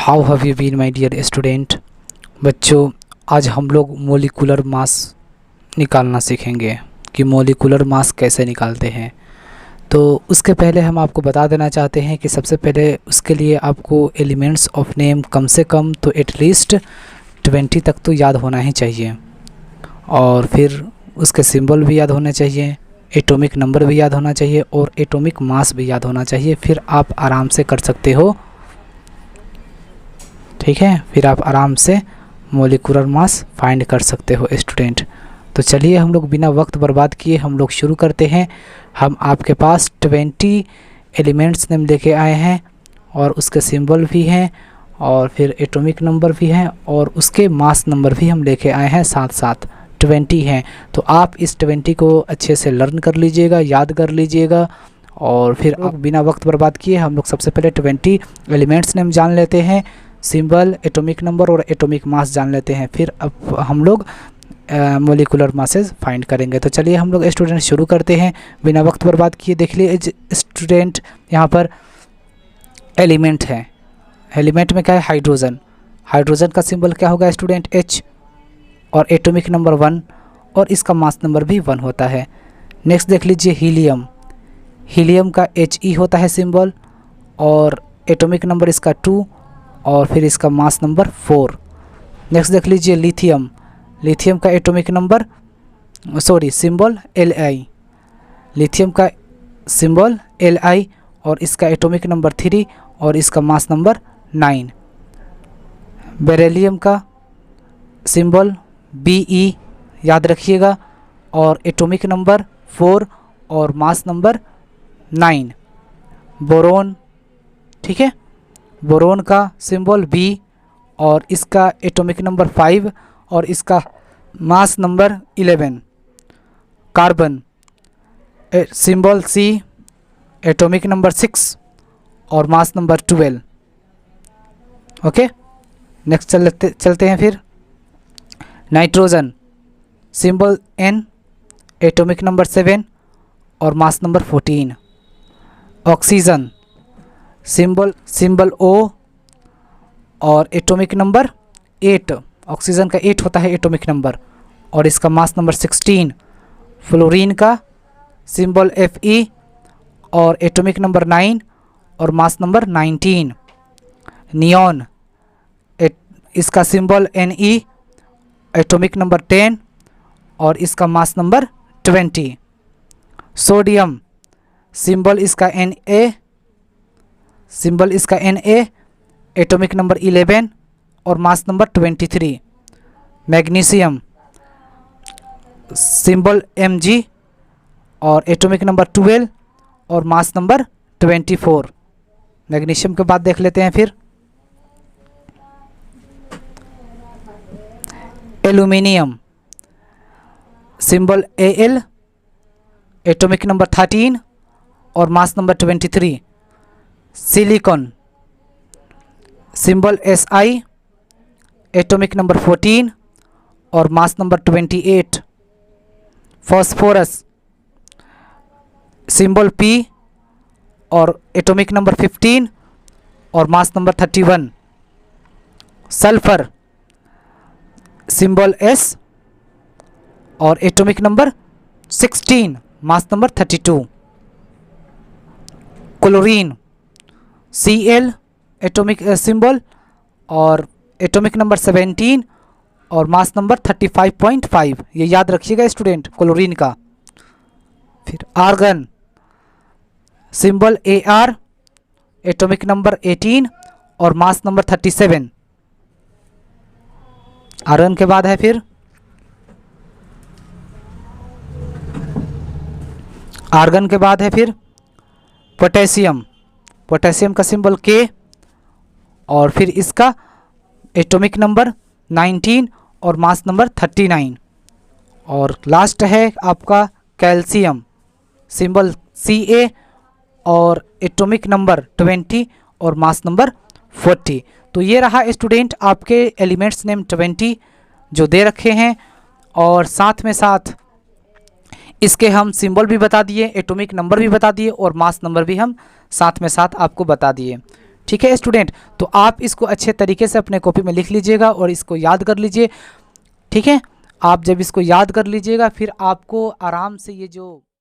How have you been my dear student. बच्चों, आज हम लोग मोलिकुलर मास निकालना सीखेंगे कि मोलिकुलर मास कैसे निकालते हैं। तो उसके पहले हम आपको बता देना चाहते हैं कि सबसे पहले उसके लिए आपको एलिमेंट्स ऑफ नेम कम से कम तो एटलीस्ट 20 तक तो याद होना ही चाहिए, और फिर उसके सिंबल भी याद होने चाहिए, एटॉमिक नंबर भी याद होना चाहिए और एटॉमिक मास भी याद होना चाहिए। फिर आप आराम से कर सकते हो, ठीक है। फिर आप आराम से मोलिकुलर मास फाइंड कर सकते हो स्टूडेंट। तो चलिए हम लोग बिना वक्त बर्बाद किए हम लोग शुरू करते हैं। हम आपके पास 20 एलिमेंट्स नेम लेके आए हैं और उसके सिंबल भी हैं और फिर एटॉमिक नंबर भी हैं और उसके मास नंबर भी हम लेके आए हैं, साथ साथ 20 हैं। तो आप इस 20 को अच्छे से लर्न कर लीजिएगा, याद कर लीजिएगा। और फिर आप बिना वक्त बर्बाद किए हम लोग सबसे पहले 20 एलिमेंट्स नेम जान लेते हैं, सिंबल, एटॉमिक नंबर और एटॉमिक मास जान लेते हैं। फिर अब हम लोग मोलिकुलर मासेस फाइंड करेंगे। तो चलिए हम लोग स्टूडेंट शुरू करते हैं बिना वक्त बर्बाद किए। देख लीजिए स्टूडेंट, यहाँ पर एलिमेंट है। एलिमेंट में क्या है? हाइड्रोजन। हाइड्रोजन का सिंबल क्या होगा स्टूडेंट? H, और एटॉमिक नंबर 1 और इसका मास नंबर भी 1 होता है। नेक्स्ट देख लीजिए हीलियम। हीलियम का He होता है सिंबल और एटॉमिक नंबर इसका 2 और फिर इसका मास नंबर 4। नेक्स्ट देख लीजिए लिथियम। लिथियम का atomic number symbol Li। Lithium का सिंबल Li और इसका एटॉमिक नंबर 3 और इसका मास नंबर 9। बेरिलियम का सिंबल Be, याद रखिएगा, और एटॉमिक नंबर 4 और मास नंबर 9। बोरोन, ठीक है, बोरोन का सिंबल B और इसका एटॉमिक नंबर 5 और इसका mass number 11। Carbon symbol C, atomic number 6 और मास नंबर 12। ओके, नेक्स्ट चलते हैं फिर। Nitrogen symbol N, atomic number 7 और mass number 14। Oxygen symbol O और एटॉमिक नंबर 8। ऑक्सीजन का 8 होता है एटॉमिक नंबर और इसका मास नंबर 16। फ्लोरीन का सिंबल Fe और एटॉमिक नंबर 9 और मास नंबर 19। नियॉन, इसका सिंबल Ne, एटॉमिक नंबर 10 और इसका मास नंबर 20। सोडियम सिंबल इसका Na, एटॉमिक नंबर 11 और mass number 23। Magnesium symbol Mg और एटॉमिक नंबर 12 और मास नंबर 24। मैग्नीशियम के बाद देख लेते हैं फिर aluminium symbol Al, atomic number 13 और mass number 23। Silicon symbol Si, atomic number 14 और mass number 28। Phosphorus symbol P और एटॉमिक नंबर 15 और mass number 31। Sulphur symbol S और atomic number 16, mass number 32। Chlorine Cl, atomic symbol और atomic number 17 और mass number 35.5। ये याद रखिएगा student chlorine का। फिर argon symbol Ar, atomic number 18 और मास नंबर 37। आर्गन के बाद है फिर पोटेशियम। पोटेशियम का सिंबल K और फिर इसका एटॉमिक नंबर 19 और मास नंबर 39। और लास्ट है आपका कैल्शियम, सिंबल Ca और एटॉमिक नंबर 20 और मास नंबर 40। तो ये रहा स्टूडेंट आपके एलिमेंट्स नेम 20 जो दे रखे हैं, और साथ में साथ इसके हम सिंबल भी बता दिए, एटॉमिक नंबर भी बता दिए और मास नंबर भी हम साथ में साथ आपको बता दिए। ठीक है स्टूडेंट, तो आप इसको अच्छे तरीके से अपने कॉपी में लिख लीजिएगा और इसको याद कर लीजिए। ठीक है, आप जब इसको याद कर लीजिएगा फिर आपको आराम से ये जो